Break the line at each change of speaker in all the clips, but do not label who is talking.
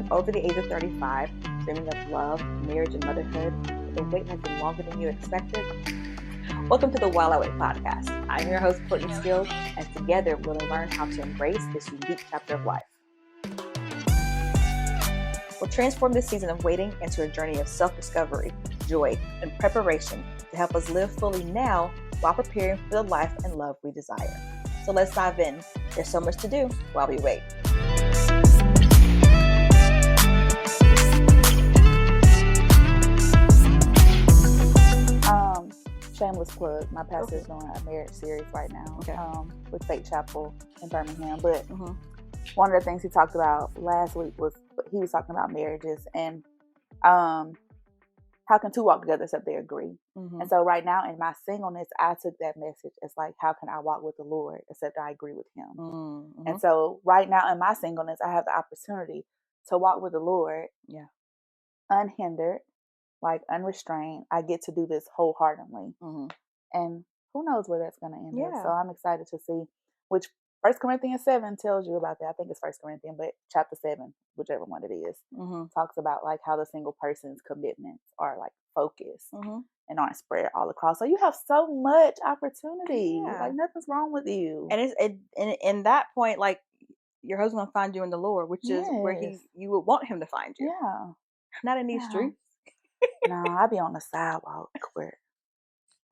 woman over the age of 35, dreaming of love, marriage, and motherhood, but the wait has been longer than you expected? Welcome to the While I Wait podcast. I'm your host, Pt2, and together we'll learn how to embrace this unique chapter of life. We'll transform this season of waiting into a journey of self-discovery, joy, and preparation to help us live fully now while preparing for the life and love we desire. So let's dive in. There's so much to do while we wait.
Shameless plug. My pastor is doing a marriage series right now with Faith Chapel in Birmingham. But one of the things he talked about last week was he was talking about marriages and how can two walk together except they agree. And so right now in my singleness, I took that message as like, how can I walk with the Lord except I agree with him? And so right now in my singleness, I have the opportunity to walk with the Lord unhindered, like unrestrained. I get to do this wholeheartedly. And who knows where that's going to end up. So I'm excited to see, which 1 Corinthians 7 tells you about that. I think it's 1 Corinthians, but chapter 7, whichever one it is, talks about like how the single person's commitments are like focused and aren't spread all across. So you have so much opportunity. Like nothing's wrong with you.
And it's in that point, like your husband will find you in the Lord, which is where you would want him to find you.
Yeah.
Not in these streets.
No, I be on the sidewalk where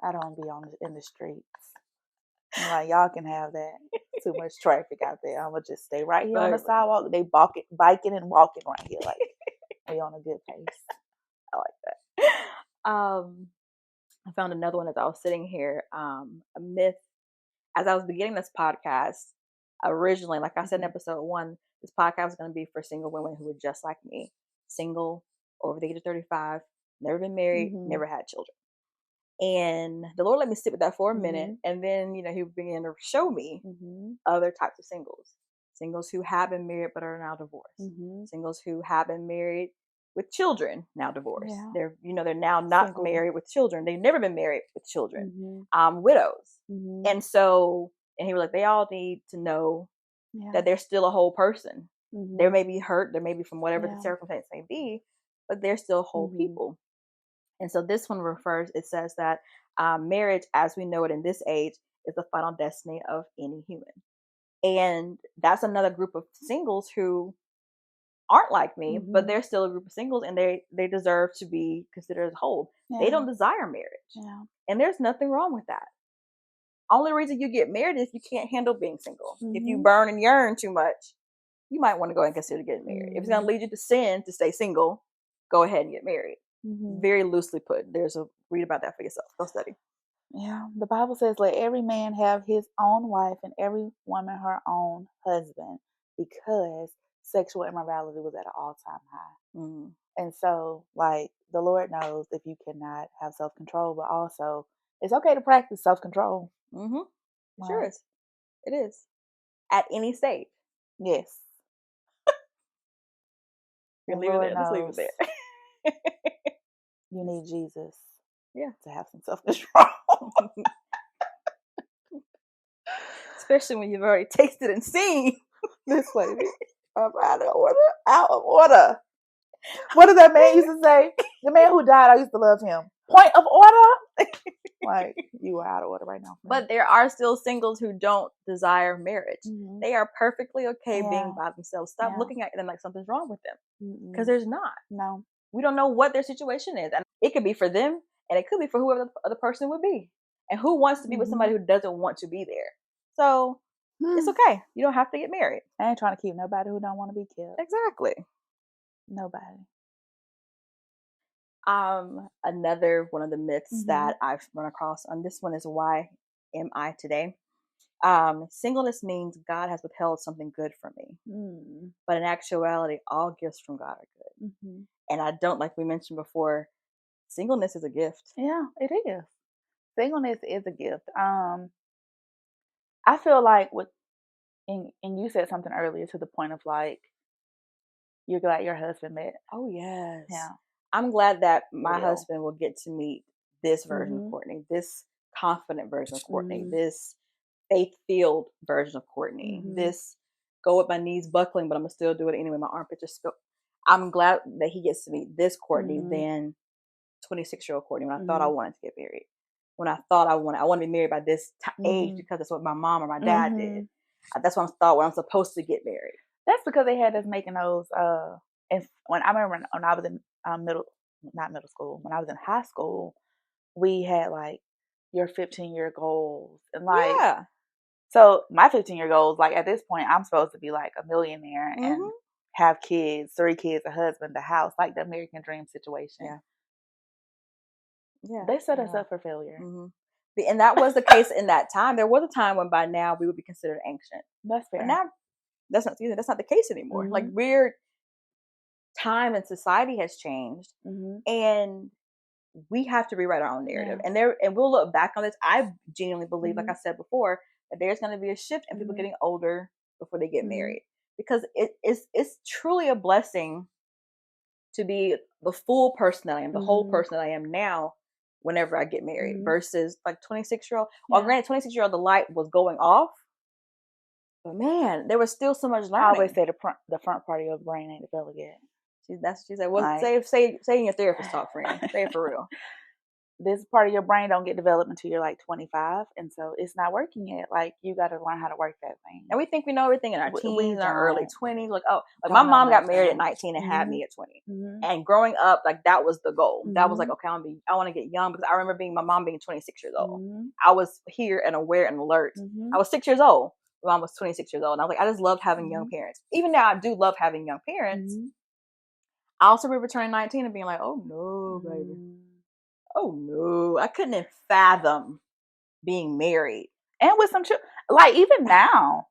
I don't be in the streets. I'm like, y'all can have that. Too much traffic out there. I'm gonna just stay right here on the sidewalk. They biking and walking right here, like we on a good pace.
I like that. I found another one as I was sitting here. A myth. As I was beginning this podcast, originally, like I said in episode 1, this podcast was going to be for single women who were just like me, single, over the age of 35, never been married, never had children. And the Lord let me sit with that for a minute. And then, he began to show me other types of singles who have been married but are now divorced, singles who have been married with children, now divorced. They're now not single. Married with children. They've never been married with children, widows. And so, and he was like, they all need to know that they're still a whole person. They may be hurt, they may be from whatever the circumstance may be, but they're still whole people. And so this one it says that marriage, as we know it in this age, is the final destiny of any human. And that's another group of singles who aren't like me, but they're still a group of singles, and they deserve to be considered as whole. They don't desire marriage. And there's nothing wrong with that. Only reason you get married is you can't handle being single. If you burn and yearn too much, you might want to go and consider getting married. If it's going to lead you to sin to stay single, go ahead and get married. Very loosely put. Read about that for yourself. Go study.
Yeah, the Bible says, let every man have his own wife and every woman her own husband, because sexual immorality was at an all-time high. And so, like, the Lord knows if you cannot have self-control, but also it's okay to practice self-control.
Sure is. It is. At any stage.
Yes.
Let's leave it there.
You need Jesus. To have some self-control.
Especially when you've already tasted and seen.
This lady, I'm out of order. What did that man used to say? The man who died, I used to love him. Point of order. Like, you are out of order right now.
But there are still singles who don't desire marriage. They are perfectly okay being by themselves. Stop looking at them like something's wrong with them. Because there's not.
No.
We don't know what their situation is. And it could be for them, and it could be for whoever the other person would be. And who wants to be with somebody who doesn't want to be there? So it's okay. You don't have to get married.
I ain't trying to keep nobody who don't want to be killed.
Exactly.
Nobody.
Another one of the myths that I've run across on this one is, why am I today? Singleness means God has withheld something good from me. But in actuality, all gifts from God are good. And I don't, like we mentioned before, singleness is a gift.
Yeah, it is. Singleness is a gift. I feel like and you said something earlier to the point of like, you're glad your husband met.
Oh, yes.
Yeah.
I'm glad that my husband will get to meet this version of Courtney, this confident version of Courtney, this faith-filled version of Courtney, this go with my knees buckling, but I'm going to still do it anyway. My armpits are I'm glad that he gets to meet this Courtney than 26-year-old Courtney when I thought I wanted to get married. When I thought I want to be married by this age because that's what my mom or my dad did. That's what I thought when I'm supposed to get married.
That's because they had us making those. And when I remember when I was in not middle school, when I was in high school, we had like your 15-year goals and like. Yeah. So my 15-year goals, like at this point, I'm supposed to be like a millionaire and have kids, 3 kids, a husband, a house, like the American dream situation. Yeah. They set us up for failure.
And that was the case in that time. There was a time when by now we would be considered ancient.
That's fair.
But now that's not the case anymore. Like time and society has changed, and we have to rewrite our own narrative. Yeah. And we'll look back on this. I genuinely believe, like I said before, that there's going to be a shift in people getting older before they get married, because it's truly a blessing to be the full person that I am, the whole person that I am now, whenever I get married, versus like 26-year-old. Well, granted, 26-year-old, the light was going off, but man, there was still so much learning.
I always say the front part of your brain ain't developed yet.
She said, well, like, say in your therapist talk, friend. Say it for real.
This part of your brain don't get developed until you're like 25, and so it's not working yet. Like, you got to learn how to work that thing.
And we think we know everything in our teens, in our early 20s. Like, my mom got married at 19 and had me at 20. And growing up, like, that was the goal. That was like, okay, I want to get young, because I remember my mom being 26 years old. I was here and aware and alert. I was 6 years old. My mom was 26 years old, and I was like, I just loved having young parents. Even now, I do love having young parents. I also remember turning 19 and being like, oh no, baby. Oh no, I couldn't fathom being married.
And with some children. Like, even now,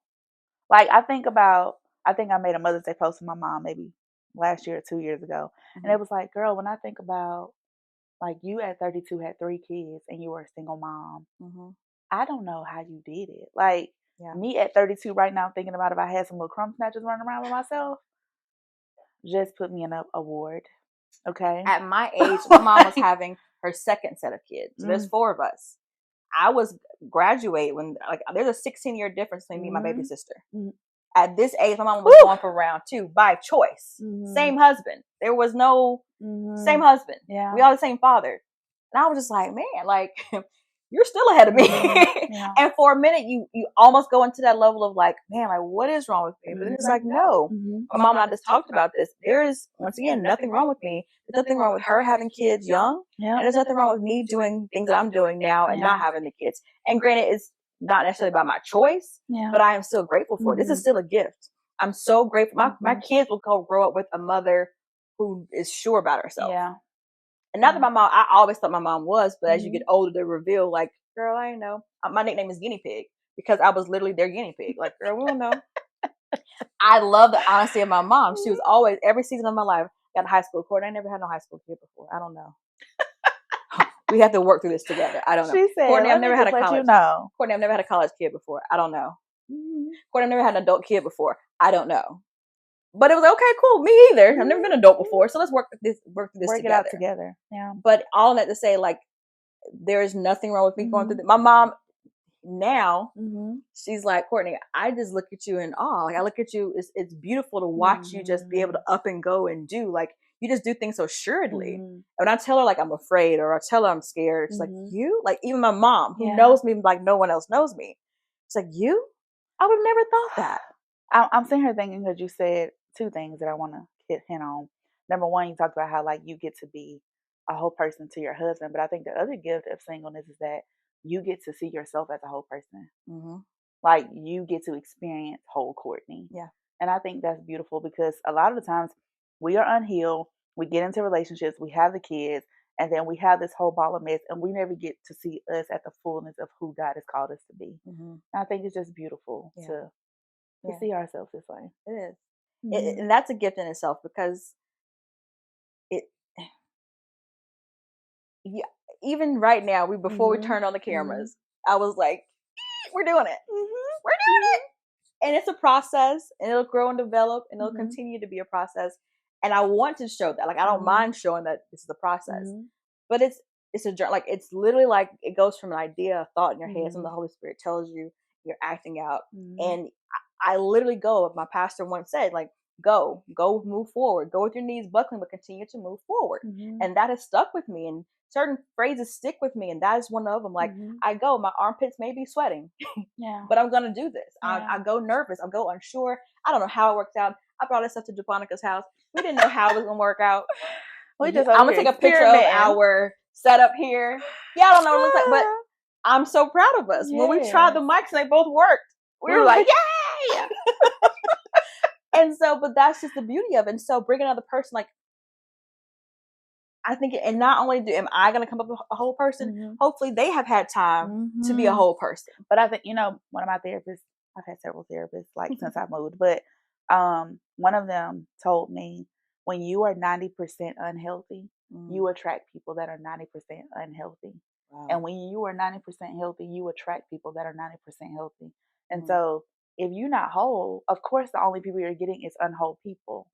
like, I think I made a Mother's Day post with my mom maybe last year or 2 years ago. And it was like, girl, when I think about, like, you at 32 had 3 kids and you were a single mom, I don't know how you did it. Like, me at 32 right now, thinking about if I had some little crumb snatchers running around with myself, just put me in an award. Okay.
At my age, my mom was having her second set of kids. There's 4 of us. I was graduate when, like, there's a 16-year difference between me and my baby sister. At this age, my mom was going for round 2 by choice. Same husband. There was no same husband. Yeah. We all the same father. And I was just like, man, like, you're still ahead of me. And for a minute, you almost go into that level of like, man, like, what is wrong with me? But then it's like, no. My mom and I just talked about this. There is, once again, nothing wrong with me. There's nothing wrong with her having kids young. And there's nothing wrong with me doing things that I'm doing now and not having the kids. And granted, it's not necessarily by my choice, but I am still grateful for it. This is still a gift. I'm so grateful. My kids will grow up with a mother who is sure about herself. Yeah. And not that I always thought my mom was, but as you get older, they reveal, like, girl, I know. My nickname is Guinea Pig, because I was literally their guinea pig. Like, girl, we don't know. I love the honesty of my mom. She was always, every season of my life, got high school court. I never had no high school kid before. I don't know. We have to work through this together. I don't know.
She said,
Courtney, I've never had a college.
Courtney,
I've never had a college kid before. I don't know. Courtney, I've never had an adult kid before. I don't know. But it was like, okay, cool. Me either. I've never been an adult before, so let's work through this
work
together.
It out together. Yeah.
But all that to say, like, there is nothing wrong with me going through this. My mom now, she's like, Courtney, I just look at you in awe. Like, I look at you. It's beautiful to watch you just be able to up and go and do. Like, you just do things so assuredly. And when I tell her, like, I'm afraid, or I tell her I'm scared, she's like, you? Like, even my mom, who knows me like no one else knows me, it's like, you? I would have never thought that.
I'm sitting here thinking, because you said 2 things that I want to hit on. Number one, you talked about how, like, you get to be a whole person to your husband, but I think the other gift of singleness is that you get to see yourself as a whole person. Like, you get to experience whole Courtney. Yeah. And I think that's beautiful, because a lot of the times we are unhealed, we get into relationships, we have the kids, and then we have this whole ball of mess, and we never get to see us at the fullness of who God has called us to be. And I think it's just beautiful to see ourselves this way.
It is. And that's a gift in itself, because even right now, before we turned on the cameras, I was like, we're doing it. We're doing it. And it's a process, and it'll grow and develop, and it'll continue to be a process. And I want to show that. Like, I don't mind showing that this is a process, but it's a journey. Like, it's literally like, it goes from an idea, a thought in your head, and the Holy Spirit tells you, you're acting out. And I literally go, my pastor once said, like, go move forward, go with your knees buckling, but continue to move forward. And that has stuck with me, and certain phrases stick with me, and that is one of them. Like, I go, my armpits may be sweating, but I'm gonna do this. I go nervous, I'll go unsure, I don't know how it works out. I brought this up to Japonica's house. We didn't know how it was gonna work out. I'm gonna take a picture of our setup here. Yeah, I don't know what it looks like, but I'm so proud of us. When we tried the mics and they both worked, we were like, yay! And so, but that's just the beauty of it. And so bring another person, like, I think, and not only am I going to come up with a whole person, hopefully they have had time to be a whole person.
But I think, one of my therapists, I've had several therapists, like, since I moved, but one of them told me, when you are 90% unhealthy, you attract people that are 90% unhealthy. Wow. And when you are 90% healthy, you attract people that are 90% healthy. And so if you're not whole, of course, the only people you're getting is unwhole people.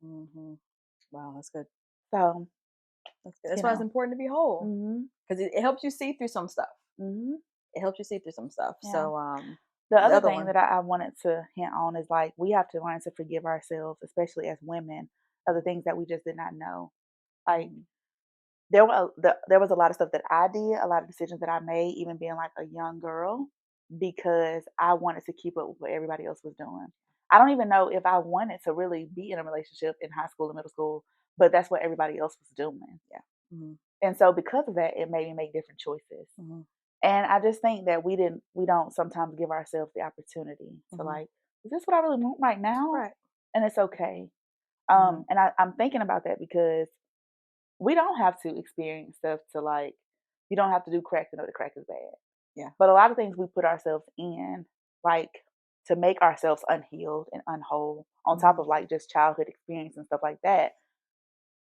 Wow, that's good.
So
that's good. That's why it's important to be whole, because it helps you see through some stuff. It helps you see through some stuff. Yeah. So
the other thing that I wanted to hint on is, like, we have to learn to forgive ourselves, especially as women, of the things that we just did not know. Like, there was a lot of stuff that I did, a lot of decisions that I made, even being like a young girl, because I wanted to keep up with what everybody else was doing. I don't even know if I wanted to really be in a relationship in high school and middle school, but that's what everybody else was doing. Yeah. And so because of that, it made me make different choices. And I just think that we don't sometimes give ourselves the opportunity to, like, is this what I really want right now?
Right.
And it's okay. And I'm thinking about that because we don't have to experience stuff to, like, you don't have to do crack to know that crack is bad.
Yeah.
But a lot of things we put ourselves in, like, to make ourselves unhealed and unwhole, on top of, like, just childhood experience and stuff like that.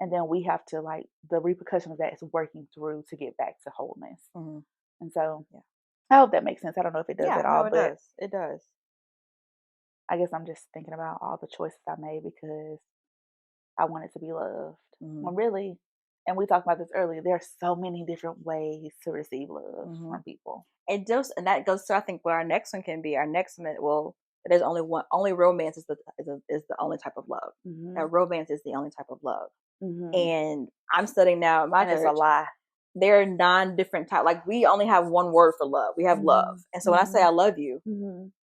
And then we have to, like, the repercussion of that is working through to get back to wholeness. And so, I hope that makes sense. I don't know if it does at all, but
it does.
I guess I'm just thinking about all the choices I made because I wanted to be loved. When really, and we talked about this earlier, there are so many different ways to receive love from people.
And that goes to, I think, where our next one can be. Our next one, well, there's only one. Only romance is the only type of love. That romance is the only type of love. And I'm studying now at my church.
It's a lie.
There are 9 different types. Like, we only have one word for love. We have love. And so when I say I love you,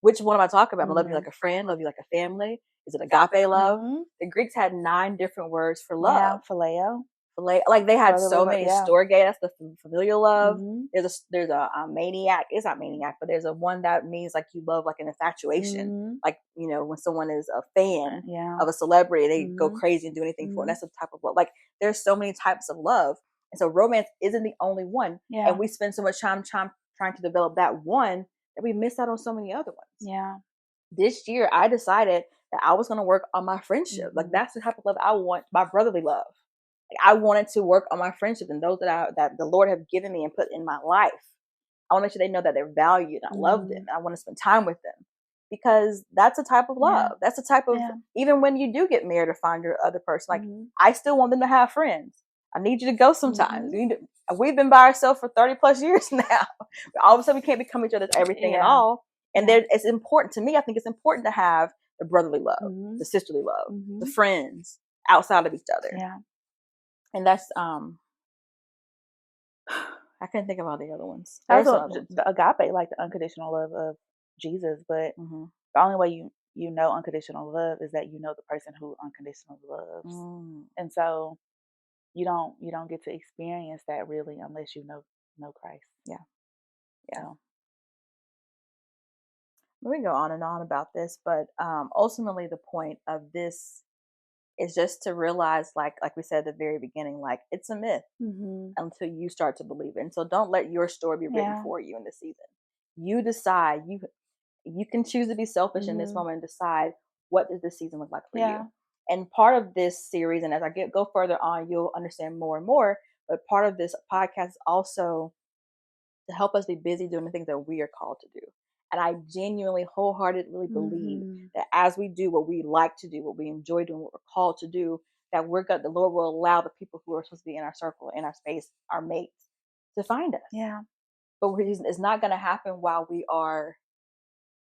which one am I talking about? I love you like a friend, love you like a family. Is it agape love? The Greeks had 9 different words for love.
Yeah, phileo.
Like, they had so many. Storge, that's the familial love. There's a maniac. It's not maniac, but there's a one that means, like, you love like an infatuation. Like, when someone is a fan of a celebrity, they go crazy and do anything for it. That's the type of love. Like, there's so many types of love. And so romance isn't the only one. Yeah. And we spend so much time trying to develop that one that we miss out on so many other ones.
Yeah.
This year, I decided that I was going to work on my friendship. Like, that's the type of love I want, my brotherly love. Like, I wanted to work on my friendship and those that the Lord have given me and put in my life. I want to make sure they know that they're valued. I love them. I want to spend time with them, because that's a type of love. That's a type of, even when you do get married or find your other person, like, I still want them to have friends. I need you to go sometimes. We've been by ourselves for 30 plus years now. All of a sudden we can't become each other's everything and all. And it's important to me. I think it's important to have the brotherly love, the sisterly love, the friends outside of each other.
Yeah.
And that's, I couldn't think of all the other ones.
Also, the agape, like the unconditional love of Jesus. But the only way you know unconditional love is that you know the person who unconditionally loves. And so you don't get to experience that really unless you know Christ.
Yeah. So, we can go on and on about this, but ultimately the point of this is just to realize, like we said at the very beginning, like, it's a myth until you start to believe it. And so don't let your story be written for you in this season. You decide. You can choose to be selfish in this moment and decide, what does this season look like for you. And part of this series, and as I go further on, you'll understand more and more, but part of this podcast is also to help us be busy doing the things that we are called to do. And I genuinely, wholeheartedly believe that as we do what we like to do, what we enjoy doing, what we're called to do, that the Lord will allow the people who are supposed to be in our circle, in our space, our mates, to find us.
Yeah.
But it's not going to happen while we are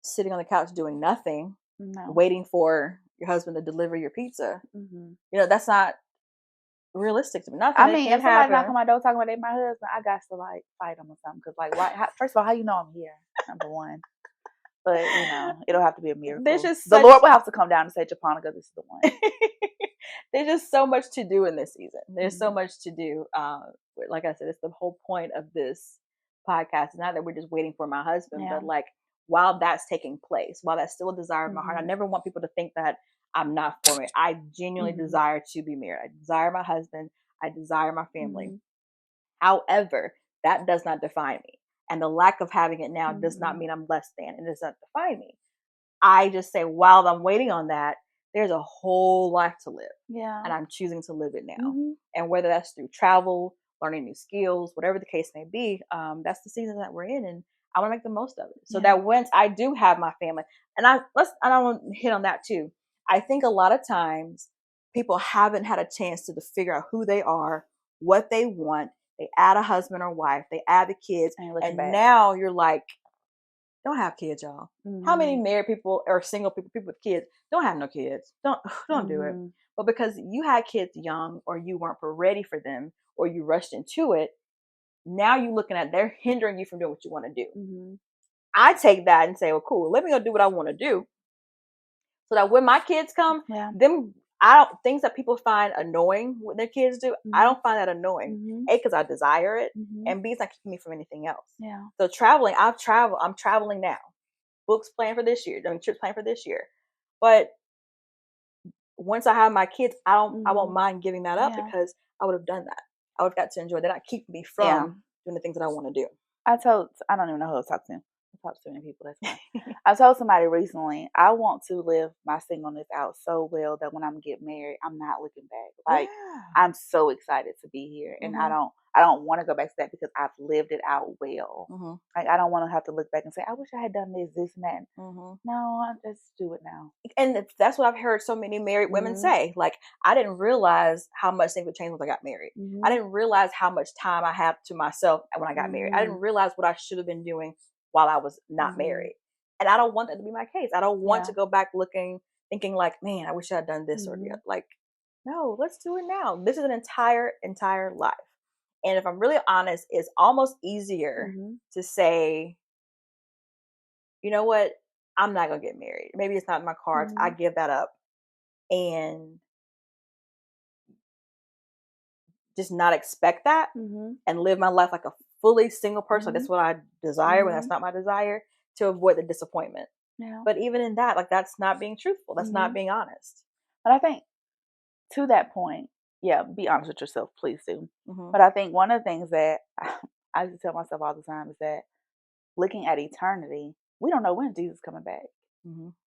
sitting on the couch doing nothing, waiting for your husband to deliver your pizza. That's not realistic to me. Nothing.
I mean, if somebody knock on
happen.
my door talking about they my husband, I got to like fight them or something. Because like, why? First of all, how you know I'm here? Number one. But it'll have to be a miracle. The Lord will have to come down and say, Japonica, this is the one.
There's just so much to do in this season. There's so much to do. Like I said, it's the whole point of this podcast. It's not that we're just waiting for my husband, but like while that's taking place, while that's still a desire of my heart, I never want people to think that I'm not for it. I genuinely desire to be married. I desire my husband. I desire my family. However, that does not define me. And the lack of having it now does not mean I'm less than. It does not define me. I just say, while I'm waiting on that, there's a whole life to live.
Yeah.
And I'm choosing to live it now. And whether that's through travel, learning new skills, whatever the case may be, that's the season that we're in. And I want to make the most of it. So that once I do have my family, and I want to hit on that too. I think a lot of times people haven't had a chance to figure out who they are, what they want. They add a husband or wife, they add the kids, and now you're like, don't have kids, y'all. How many married people or single people with kids don't have no kids? Don't do it. But because you had kids young, or you weren't ready for them, or you rushed into it, now you're looking at they're hindering you from doing what you want to do. I take that and say, well, cool, let me go do what I want to do, so that when my kids come, things that people find annoying what their kids do, I don't find that annoying. A, because I desire it, and B, it's not keeping me from anything else. So traveling, I'm traveling now. Books planned for this year, trips planned for this year. But once I have my kids, I won't mind giving that up, because I would have done that. I would have got to enjoy that. Not keep me from doing the things that I want to do.
I don't even know who I was talking to. I talk to so many people. That's fine. I told somebody recently, I want to live my singleness out so well that when I'm get married, I'm not looking back. Like I'm so excited to be here, and I don't want to go back to that, because I've lived it out well. Like I don't want to have to look back and say, I wish I had done this, and that. No, I just do it now.
And that's what I've heard so many married women say. Like, I didn't realize how much things would change when I got married. I didn't realize how much time I had to myself when I got married. I didn't realize what I should have been doing while I was not married. And I don't want that to be my case. I don't want to go back thinking like, man, I wish I had done this or the other. Like, no, let's do it now. This is an entire life. And if I'm really honest, it's almost easier to say, you know what, I'm not going to get married. Maybe it's not in my cards. I give that up and just not expect that and live my life like a fully single person. That's what I desire when that's not my desire, to avoid the disappointment. But even in that, like, that's not being truthful. That's not being honest.
But I think to that point, be honest with yourself, please do. But I think one of the things that I used to tell myself all the time is that looking at eternity, we don't know when Jesus is coming back.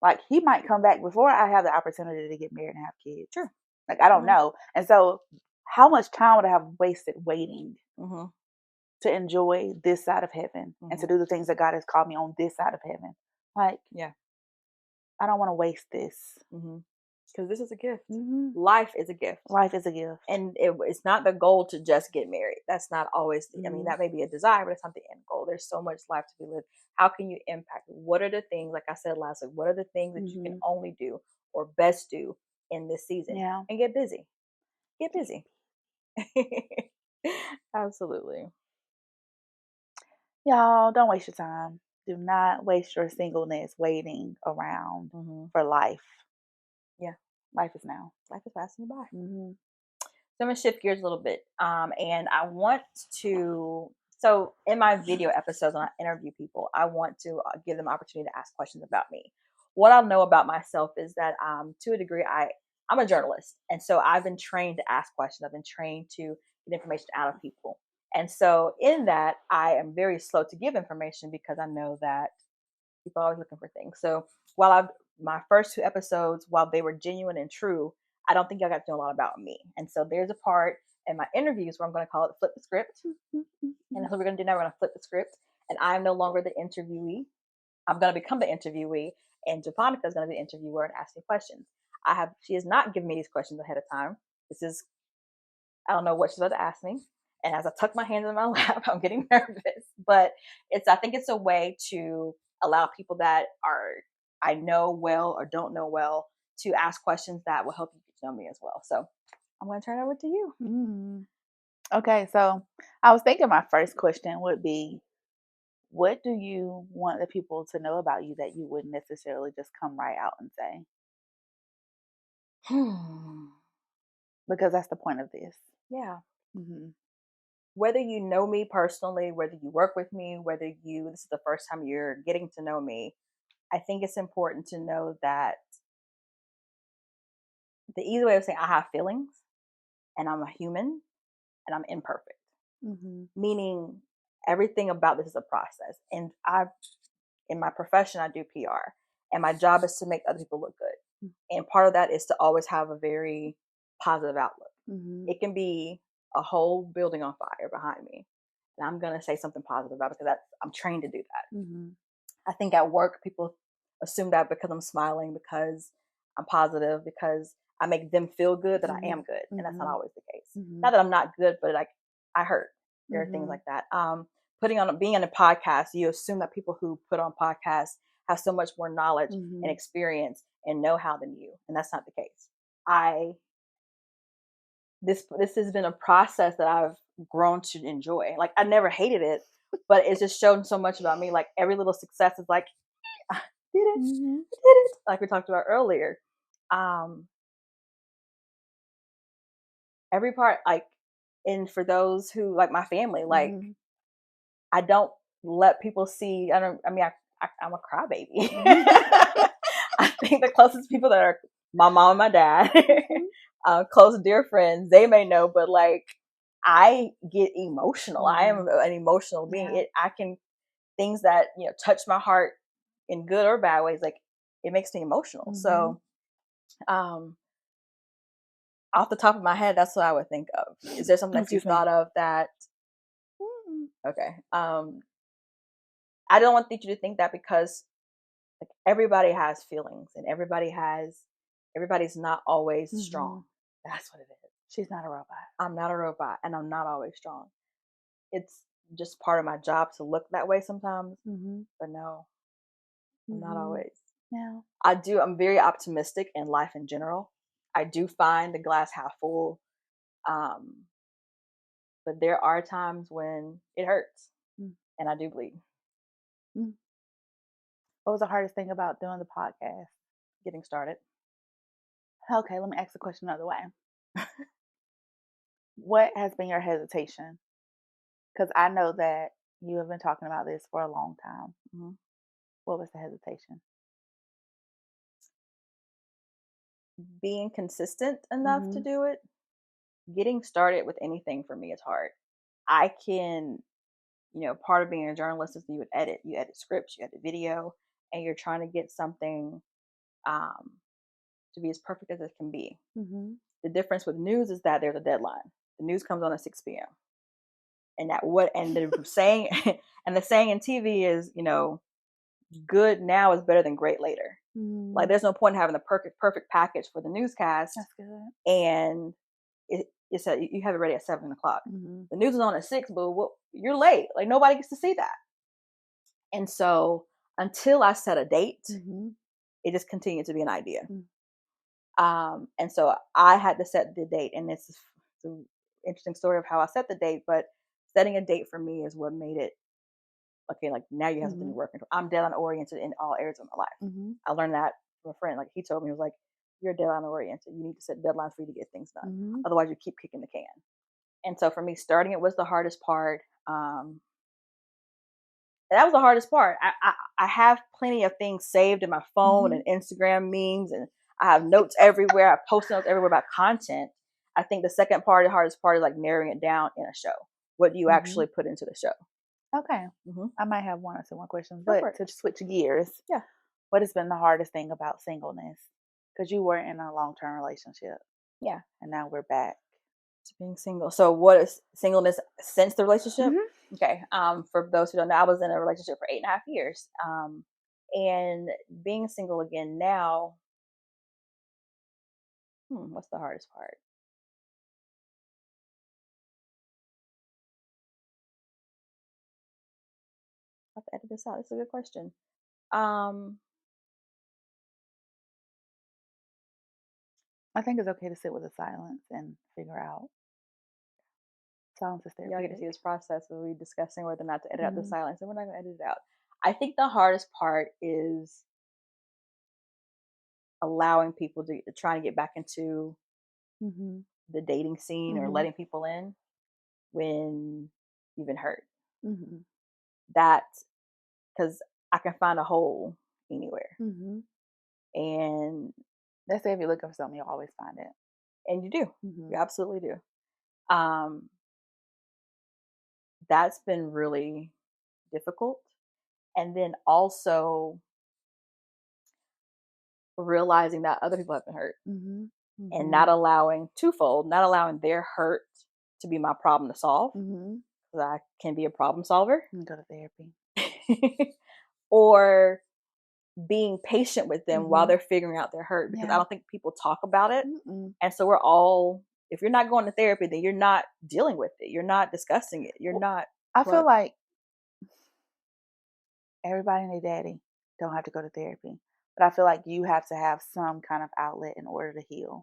Like, he might come back before I have the opportunity to get married and have kids.
Sure.
Like, I don't know. And so how much time would I have wasted waiting to enjoy this side of heaven and to do the things that God has called me on this side of heaven? Like, I don't want to waste this.
Because this is a gift. Life is a gift.
Life is a gift.
And it's not the goal to just get married. That's not always, I mean, that may be a desire, but it's not the end goal. There's so much life to be lived. How can you impact? What are the things, like I said last week, what are the things that you can only do or best do in this season? And get busy. Get busy. Absolutely.
Y'all, don't waste your time. Do not waste your singleness waiting around for life. Life is now.
Life is passing you by. So I'm going to shift gears a little bit. And I want to, so in my video episodes when I interview people, I want to give them opportunity to ask questions about me. What I know about myself is that to a degree, I'm a journalist. And so I've been trained to ask questions. I've been trained to get information out of people. And so in that, I am very slow to give information, because I know that people are always looking for things. So while my first 2 episodes, while they were genuine and true, I don't think y'all got to know a lot about me. And so there's a part in my interviews where I'm going to call it flip the script. And that's what we're going to do now. We're going to flip the script. And I'm no longer the interviewee. I'm going to become the interviewee. And Japonica is going to be the interviewer and ask me questions. She has not given me these questions ahead of time. I don't know what she's about to ask me. And as I tuck my hands in my lap, I'm getting nervous. But I think it's a way to allow people that I know well or don't know well to ask questions that will help you get to know me as well. So I'm going to turn it over to you.
Okay, so I was thinking my first question would be, what do you want the people to know about you that you wouldn't necessarily just come right out and say? Because that's the point of this.
Yeah.
Mm-hmm.
Whether you know me personally, whether you work with me, this is the first time you're getting to know me, I think it's important to know that the easy way of saying I have feelings and I'm a human and I'm imperfect. Meaning everything about this is a process. And in my profession, I do PR, and my job is to make other people look good. And part of that is to always have a very positive outlook. It can be a whole building on fire behind me, and I'm going to say something positive about it because I'm trained to do that. I think at work, people assume that because I'm smiling, because I'm positive, because I make them feel good, that I am good. And that's not always the case. Not that I'm not good, but like I hurt. There are things like that. Being on a podcast, you assume that people who put on podcasts have so much more knowledge and experience and know-how than you. And that's not the case. This has been a process that I've grown to enjoy. Like I never hated it, but it's just shown so much about me. Like every little success is like, I did it, I did it. Like we talked about earlier. Every part, like, and for those who like my family, like I don't let people see. I'm a crybaby. I think the closest people that are my mom and my dad, close dear friends, they may know, but like I get emotional. I am an emotional being. Things that touch my heart in good or bad ways, like it makes me emotional. So off the top of my head, that's what I would think of. Is there something that you thought of that? Okay. I don't want you to think that, because like everybody has feelings and everybody's not always strong. That's what it is.
She's not a robot.
I'm not a robot, and I'm not always strong. It's just part of my job to look that way sometimes, but no, I'm not always.
No.
I'm very optimistic in life in general. I do find the glass half full. But there are times when it hurts and I do bleed.
What was the hardest thing about doing the podcast?
Getting started.
Okay, let me ask the question another way. What has been your hesitation? Because I know that you have been talking about this for a long time. What was the hesitation?
Being consistent enough to do it. Getting started with anything for me is hard. I can, part of being a journalist is you edit scripts, you edit video, and you're trying to get something to be as perfect as it can be. The difference with news is that there's a deadline. The news comes on at 6 p.m. And the saying in TV is, good now is better than great later. Like there's no point in having the perfect package for the newscast.
That's good.
And it's you have it ready at 7 o'clock. The news is on at 6, but you're late. Like nobody gets to see that. And so until I set a date, it just continued to be an idea. And so I had to set the date, and this is an interesting story of how I set the date, but setting a date for me is what made it okay. Like now you have something to work with. I'm deadline oriented in all areas of my life. I learned that from a friend. Like he told me, he was like, you're deadline oriented. You need to set deadlines for you to get things done. Otherwise you keep kicking the can. And so for me, starting it was the hardest part. That was the hardest part. I have plenty of things saved in my phone and Instagram memes, and I have notes everywhere. I post notes everywhere about content. I think the second part, the hardest part, is like narrowing it down in a show. What do you actually put into the show?
Okay. I might have one or two more questions, but to switch gears, what has been the hardest thing about singleness? Because you were in a long-term relationship.
Yeah.
And now we're back
to being single. So what is singleness since the relationship? Okay. For those who don't know, I was in a relationship for 8.5 years. And being single again now, what's the hardest part? I have to edit this out. It's a good question.
I think it's okay to sit with the silence and figure out. Silence is
Y'all get to
therapeutic.
see this process of we discussing whether or not to edit out the silence, and we're not going to edit it out. I think the hardest part is allowing people to try to get back into the dating scene or letting people in when you've been hurt. That, because I can find a hole anywhere. And
they say if you're looking for something, you'll always find it.
And you do. You absolutely do. That's been really difficult. And then also realizing that other people have been hurt and not allowing their hurt to be my problem to solve. Because I can be a problem solver.
Go to therapy.
Or being patient with them while they're figuring out their hurt, because I don't think people talk about it. And so we're all, if you're not going to therapy, then you're not dealing with it. You're not discussing it. You're not.
I feel like everybody and their daddy don't have to go to therapy, but I feel like you have to have some kind of outlet in order to heal.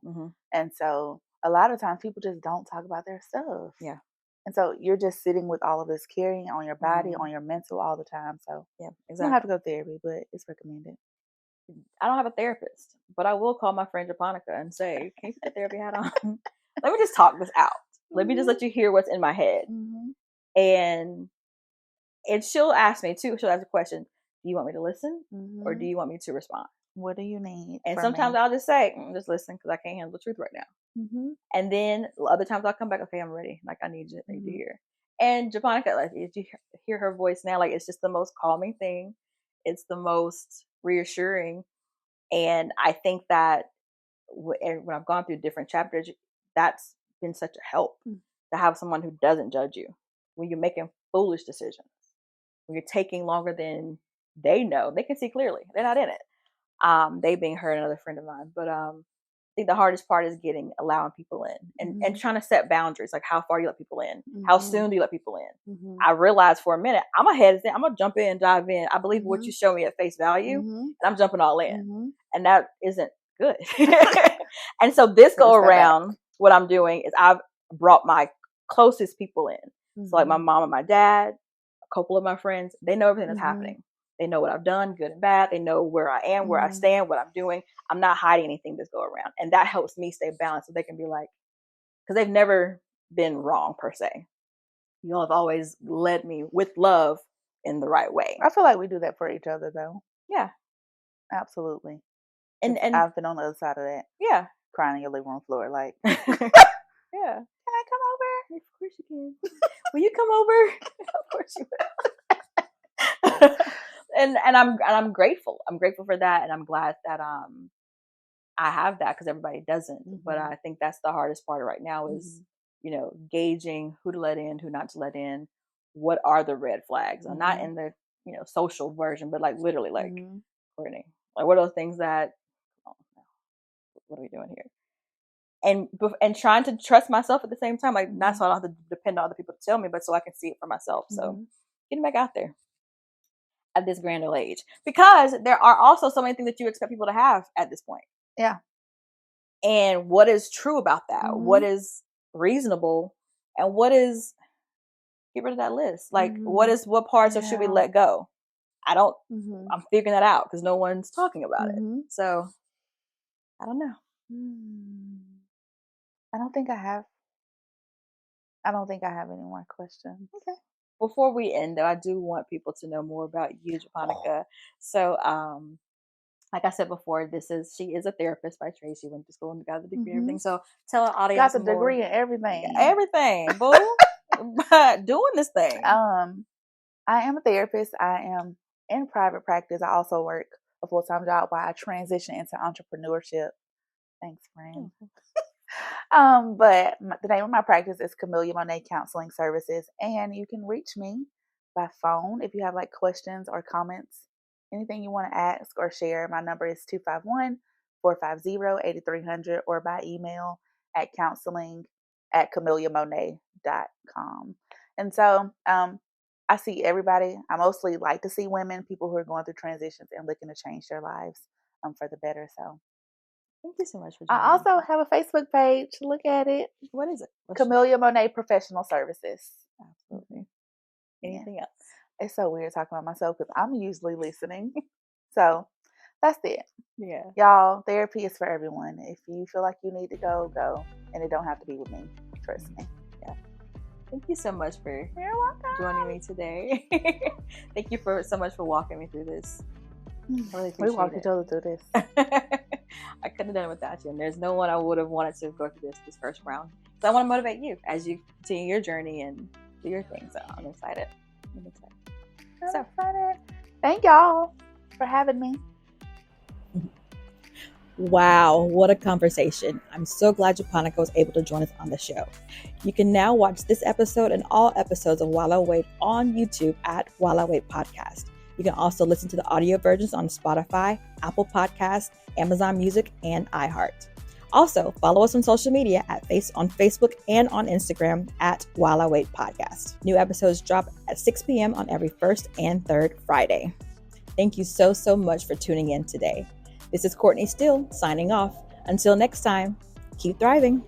And so a lot of times people just don't talk about their stuff.
Yeah.
And so you're just sitting with all of this carrying on your body, on your mental all the time. So
yeah, exactly.
You don't have to go to therapy, but it's recommended.
I don't have a therapist, but I will call my friend Japonica and say, can you put the therapy hat on? Let me just talk this out. Let me just let you hear what's in my head. And she'll ask me too. She'll ask a question. Do you want me to listen or do you want me to respond?
What do you need?
And sometimes I'll just say, just listen, because I can't handle the truth right now. And then other times I'll come back, okay, I'm ready. Like, I need you to hear. And Japonica, like, if you hear her voice now, like, it's just the most calming thing. It's the most reassuring. And I think that when I've gone through different chapters, that's been such a help to have someone who doesn't judge you when you're making foolish decisions, when you're taking longer than they know. They can see clearly. They're not in it. They being her, another friend of mine. But I think the hardest part is allowing people in and trying to set boundaries, like how far you let people in, how soon do you let people in. I realized for a minute, I'm gonna jump in, dive in. I believe what you show me at face value, and I'm jumping all in, and that isn't good. And so this go around, what I'm doing is I've brought my closest people in. So like my mom and my dad, a couple of my friends, they know everything that's happening. They know what I've done, good and bad. They know where I am, where I stand, what I'm doing. I'm not hiding anything this go around. And that helps me stay balanced so they can be like, because they've never been wrong per se. You all have always led me with love in the right way.
I feel like we do that for each other though.
Yeah.
Absolutely.
And
I've been on the other side of that.
Yeah.
Crying on your living room floor like,
yeah.
Can I come over?
Of course you can. Will you come over? Of course you will. And I'm grateful. I'm grateful for that, and I'm glad that I have that, because everybody doesn't. But I think that's the hardest part right now is gauging who to let in, who not to let in. What are the red flags? I'm not in the social version, but like literally like Courtney. Like, what are those things that? Oh, no. What are we doing here? And trying to trust myself at the same time, like not so I don't have to depend on other people to tell me, but so I can see it for myself. So getting back out there at this grand old age, because there are also so many things that you expect people to have at this point.
Yeah.
And what is true about that? What is reasonable? And what is, get rid of that list. Like, what parts should we let go? I'm figuring that out because no one's talking about it. So I don't know.
I don't think I have any more questions.
Okay. Before we end, though, I do want people to know more about you, Japonica. So, like I said before, she is a therapist by trade. She went to school and got the degree and everything. So tell our audience
got the degree and everything.
Everything, boo. Doing this thing.
I am a therapist. I am in private practice. I also work a full-time job while I transition into entrepreneurship. Thanks, friend. But the name of my practice is Camellia Monet Counseling Services, and you can reach me by phone if you have like questions or comments, anything you want to ask or share. My number is 251-450-8300, or by email at counseling@CameliaMonet.com. And so I see everybody. I mostly like to see women, people who are going through transitions and looking to change their lives for the better. So
Thank you so much for joining
I also have a Facebook page. Look at it.
What is it?
Camellia Monet Professional Services.
Absolutely. Anything else?
It's so weird talking about myself because I'm usually listening. So that's it.
Yeah.
Y'all, therapy is for everyone. If you feel like you need to go, go. And it don't have to be with me. Trust me.
Yeah. Thank you so much for joining me today. Thank you so much for walking me through this. I really appreciate
we walked each other through this.
I couldn't have done it without you. And there's no one I would have wanted to go through this first round. So I want to motivate you as you continue your journey and do your thing. So I'm excited. I'm excited.
Thank y'all for having me.
Wow, what a conversation. I'm so glad Japonica was able to join us on the show. You can now watch this episode and all episodes of While I Wait on YouTube at While I Wait Podcast. You can also listen to the audio versions on Spotify, Apple Podcasts, Amazon Music, and iHeart. Also, follow us on social media on Facebook and on Instagram at While I Wait Podcast. New episodes drop at 6 p.m. on every first and third Friday. Thank you so much for tuning in today. This is Courtney Steele signing off. Until next time, keep thriving.